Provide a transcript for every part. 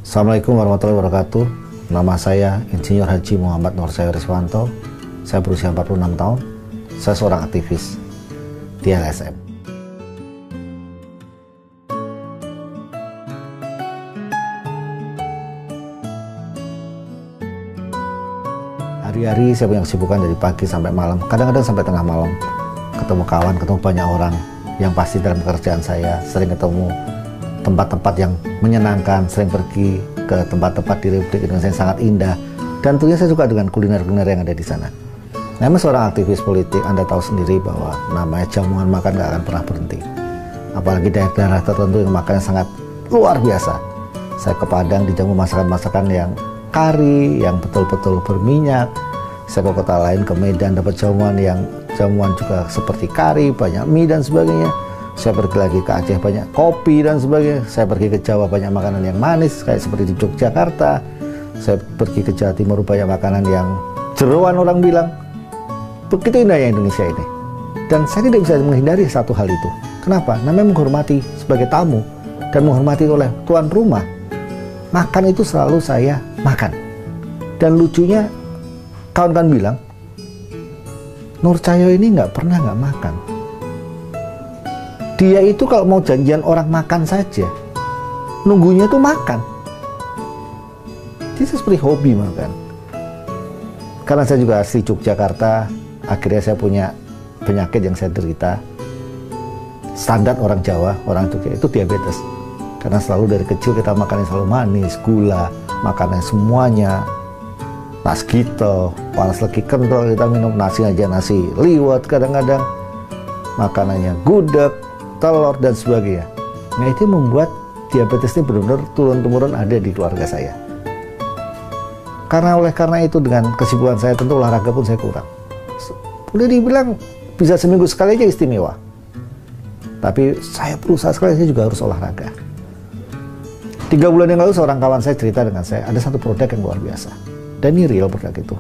Assalamualaikum warahmatullahi wabarakatuh. Nama saya Insinyur Haji Muhammad Nursayo Riswanto. Saya berusia 46 tahun. Saya seorang aktivis di LSM. Hari-hari saya punya kesibukan dari pagi sampai malam, kadang-kadang sampai tengah malam. Ketemu kawan, ketemu banyak orang yang pasti dalam pekerjaan saya. Sering ketemu tempat-tempat yang menyenangkan, sering pergi ke tempat-tempat di Republik Indonesia yang sangat indah. Dan tentunya saya suka dengan kuliner-kuliner yang ada di sana. Memang seorang aktivis politik, Anda tahu sendiri bahwa namanya jamuan makan gak akan pernah berhenti. Apalagi daerah-daerah tertentu yang makannya sangat luar biasa. Saya ke Padang dijamu masakan-masakan yang kari, yang betul-betul berminyak. Saya ke kota lain, ke Medan, dapat jamuan juga seperti kari, banyak mie dan sebagainya. Saya pergi lagi ke Aceh, banyak kopi dan sebagainya. Saya pergi ke Jawa, banyak makanan yang manis kayak seperti di Yogyakarta. Saya pergi ke Jawa Timur, banyak makanan yang jeroan orang bilang. Begitu indahnya Indonesia ini. Dan saya tidak bisa menghindari satu hal itu. Kenapa? Namanya menghormati sebagai tamu dan menghormati oleh tuan rumah. Makan itu selalu saya makan. Dan lucunya, kawan-kawan bilang, Nursayo ini nggak pernah nggak makan. Dia itu kalau mau janjian orang makan saja, nunggunya tuh makan. Dia seperti hobi makan. Karena saya juga asli Yogyakarta, akhirnya saya punya penyakit yang saya derita. Standar orang Jawa, orang Jogja itu diabetes. Karena selalu dari kecil kita makannya selalu manis, gula, makannya semuanya. Nas gitu, panas lagi kental, kita minum nasi aja, nasi liwet kadang-kadang. Makanannya gudeg, telur dan sebagainya. Nah itu membuat diabetes ini benar-benar turun-temurun ada di keluarga saya. Karena itu dengan kesibukan saya tentu olahraga pun saya kurang. Boleh dibilang bisa seminggu sekali aja istimewa. Tapi saya berusaha sekali, saya juga harus olahraga. 3 bulan yang lalu seorang kawan saya cerita dengan saya, ada satu produk yang luar biasa. Dan ini real produk itu.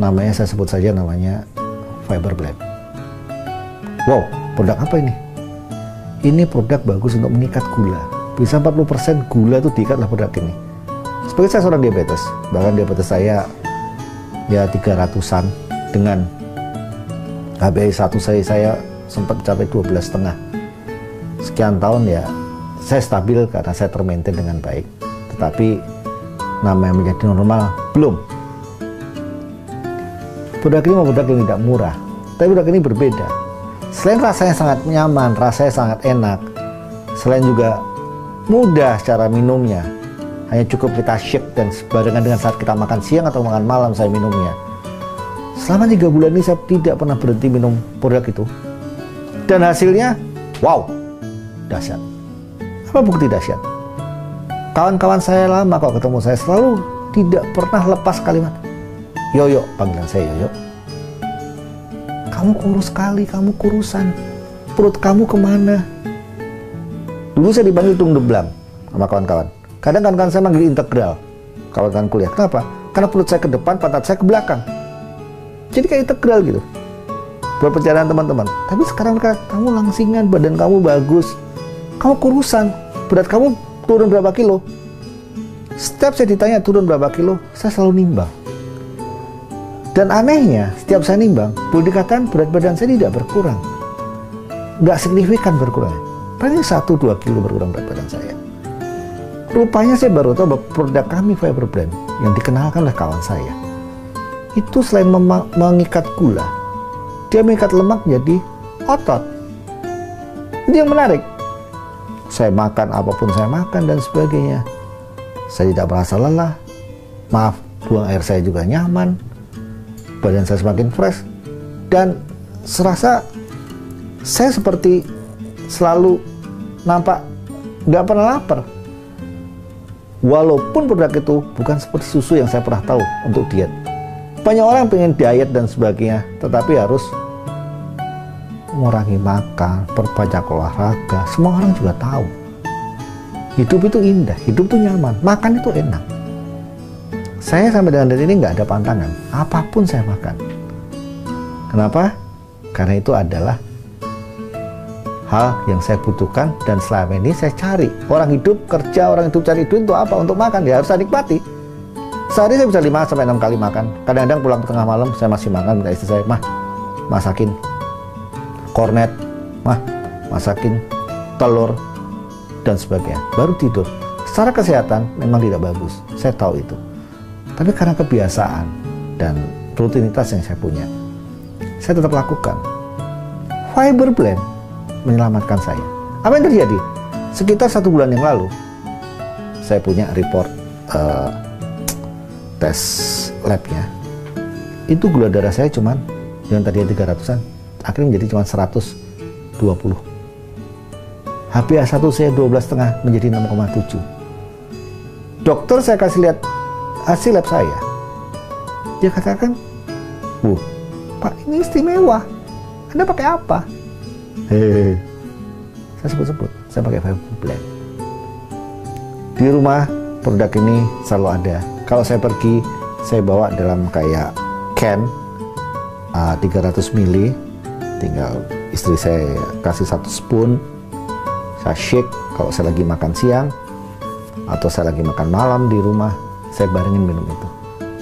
Namanya saya sebut saja namanya Fiber Blend. Wow, produk apa ini? Ini produk bagus untuk mengikat gula. Bisa 40% gula itu diikat oleh produk ini. Sebagai saya seorang diabetes, bahkan diabetes saya ya 300-an dengan HbA1C saya sempat mencapai 12,5. Sekian tahun ya saya stabil karena saya termaintain dengan baik. Tetapi namanya menjadi normal belum. Produk ini produk yang tidak murah, tapi produk ini berbeda. Selain rasanya sangat nyaman, rasanya sangat enak, selain juga mudah cara minumnya, hanya cukup kita shake dan sebarengan dengan saat kita makan siang atau makan malam saya minumnya. Selama 3 bulan ini saya tidak pernah berhenti minum produk itu. Dan hasilnya, wow, dahsyat. Apa bukti dahsyat? Kawan-kawan saya lama kalau ketemu saya selalu tidak pernah lepas kalimat, Yoyo, panggilan saya Yoyo. Kamu kurus sekali, kamu kurusan. Perut kamu kemana? Dulu saya dipanggil tung deblam sama kawan-kawan. Kadang kawan-kawan saya manggil integral, kawan-kawan kuliah. Kenapa? Karena perut saya ke depan, pantat saya ke belakang. Jadi kayak integral gitu. Buat perjalanan teman-teman. Tapi sekarang kamu langsingan, badan kamu bagus. Kamu kurusan, berat kamu turun berapa kilo? Setiap saya ditanya turun berapa kilo, saya selalu nimbang. Dan anehnya, setiap saya nimbang, boleh dikatakan berat badan saya tidak berkurang. Nggak signifikan berkurang. Paling 1-2 kilo berkurang berat badan saya. Rupanya saya baru tahu bahwa produk kami Fiber Blend yang dikenalkan oleh kawan saya, itu selain mengikat gula, dia mengikat lemak jadi otot. Itu yang menarik. Saya makan apapun saya makan dan sebagainya. Saya tidak merasa lelah. Maaf, buang air saya juga nyaman. Badan saya semakin fresh. Dan serasa saya seperti selalu nampak nggak pernah lapar. Walaupun produk itu bukan seperti susu yang saya pernah tahu untuk diet. Banyak orang pengen diet dan sebagainya, tetapi harus mengurangi makan, perbanyak olahraga. Semua orang juga tahu. Hidup itu indah, hidup itu nyaman, makan itu enak. Saya sampai dengan hari ini nggak ada pantangan. Apapun saya makan. Kenapa? Karena itu adalah hal yang saya butuhkan dan selama ini saya cari. Orang hidup kerja, orang hidup cari duit untuk apa? Untuk makan, ya harus saya nikmati. Sehari saya bisa 5-6 kali makan. Kadang-kadang pulang tengah malam saya masih makan, minta istri saya, "Mah, masakin kornet, mah masakin telur," dan sebagainya. Baru tidur. Secara kesehatan memang tidak bagus, saya tahu itu. Tapi karena kebiasaan dan rutinitas yang saya punya, saya tetap lakukan. Fiber Blend menyelamatkan saya. Apa yang terjadi? Sekitar 1 bulan yang lalu, saya punya report tes labnya. Itu gula darah saya cuman yang tadinya 300-an, akhirnya menjadi cuma 120. HbA1c saya 12,5 menjadi 6,7. Dokter saya kasih lihat hasil lab saya. Dia katakan, Pak, ini istimewa. Anda pakai apa? Hehehe. Saya sebut-sebut, saya pakai Fiber Blend. Di rumah produk ini selalu ada. Kalau saya pergi, saya bawa dalam kayak can 300 ml. Tinggal istri saya kasih 1 spoon. Saya shake kalau saya lagi makan siang atau saya lagi makan malam di rumah, saya barengin minum itu.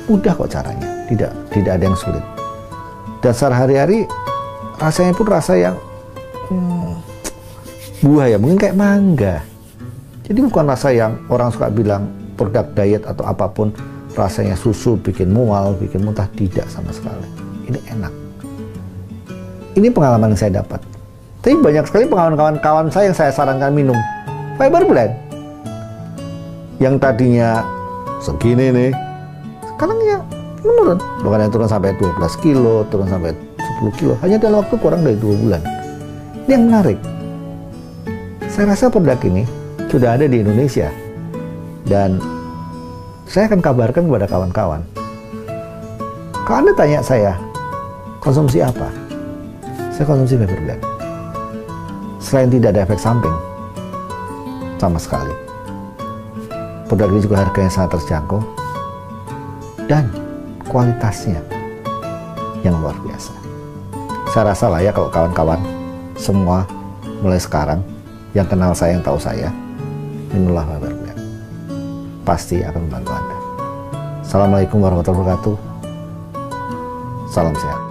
Mudah kok caranya, tidak ada yang sulit. Dan sehari-hari rasanya pun rasa yang buah ya, mungkin kayak mangga. Jadi bukan rasa yang orang suka bilang produk diet atau apapun rasanya susu, bikin mual, bikin muntah. Tidak sama sekali. Ini enak. Ini pengalaman yang saya dapat. Tapi banyak sekali pengalaman kawan saya yang saya sarankan minum Fiber Blend. Yang tadinya segini nih, sekarang ya menurun. Bahkan yang turun sampai 12 kilo, turun sampai 10 kilo. Hanya dalam waktu kurang dari 2 bulan. Ini yang menarik. Saya rasa produk ini sudah ada di Indonesia. Dan saya akan kabarkan kepada kawan-kawan. Kalau Anda tanya saya, konsumsi apa? Saya konsumsi Fiber Blend. Selain tidak ada efek samping, sama sekali. Produk ini juga harganya sangat terjangkau. Dan kualitasnya yang luar biasa. Saya rasa layak kalau kawan-kawan semua mulai sekarang yang kenal saya, yang tahu saya, minumlah Fiber Blend. Pasti akan membantu Anda. Assalamualaikum warahmatullahi wabarakatuh. Salam sehat.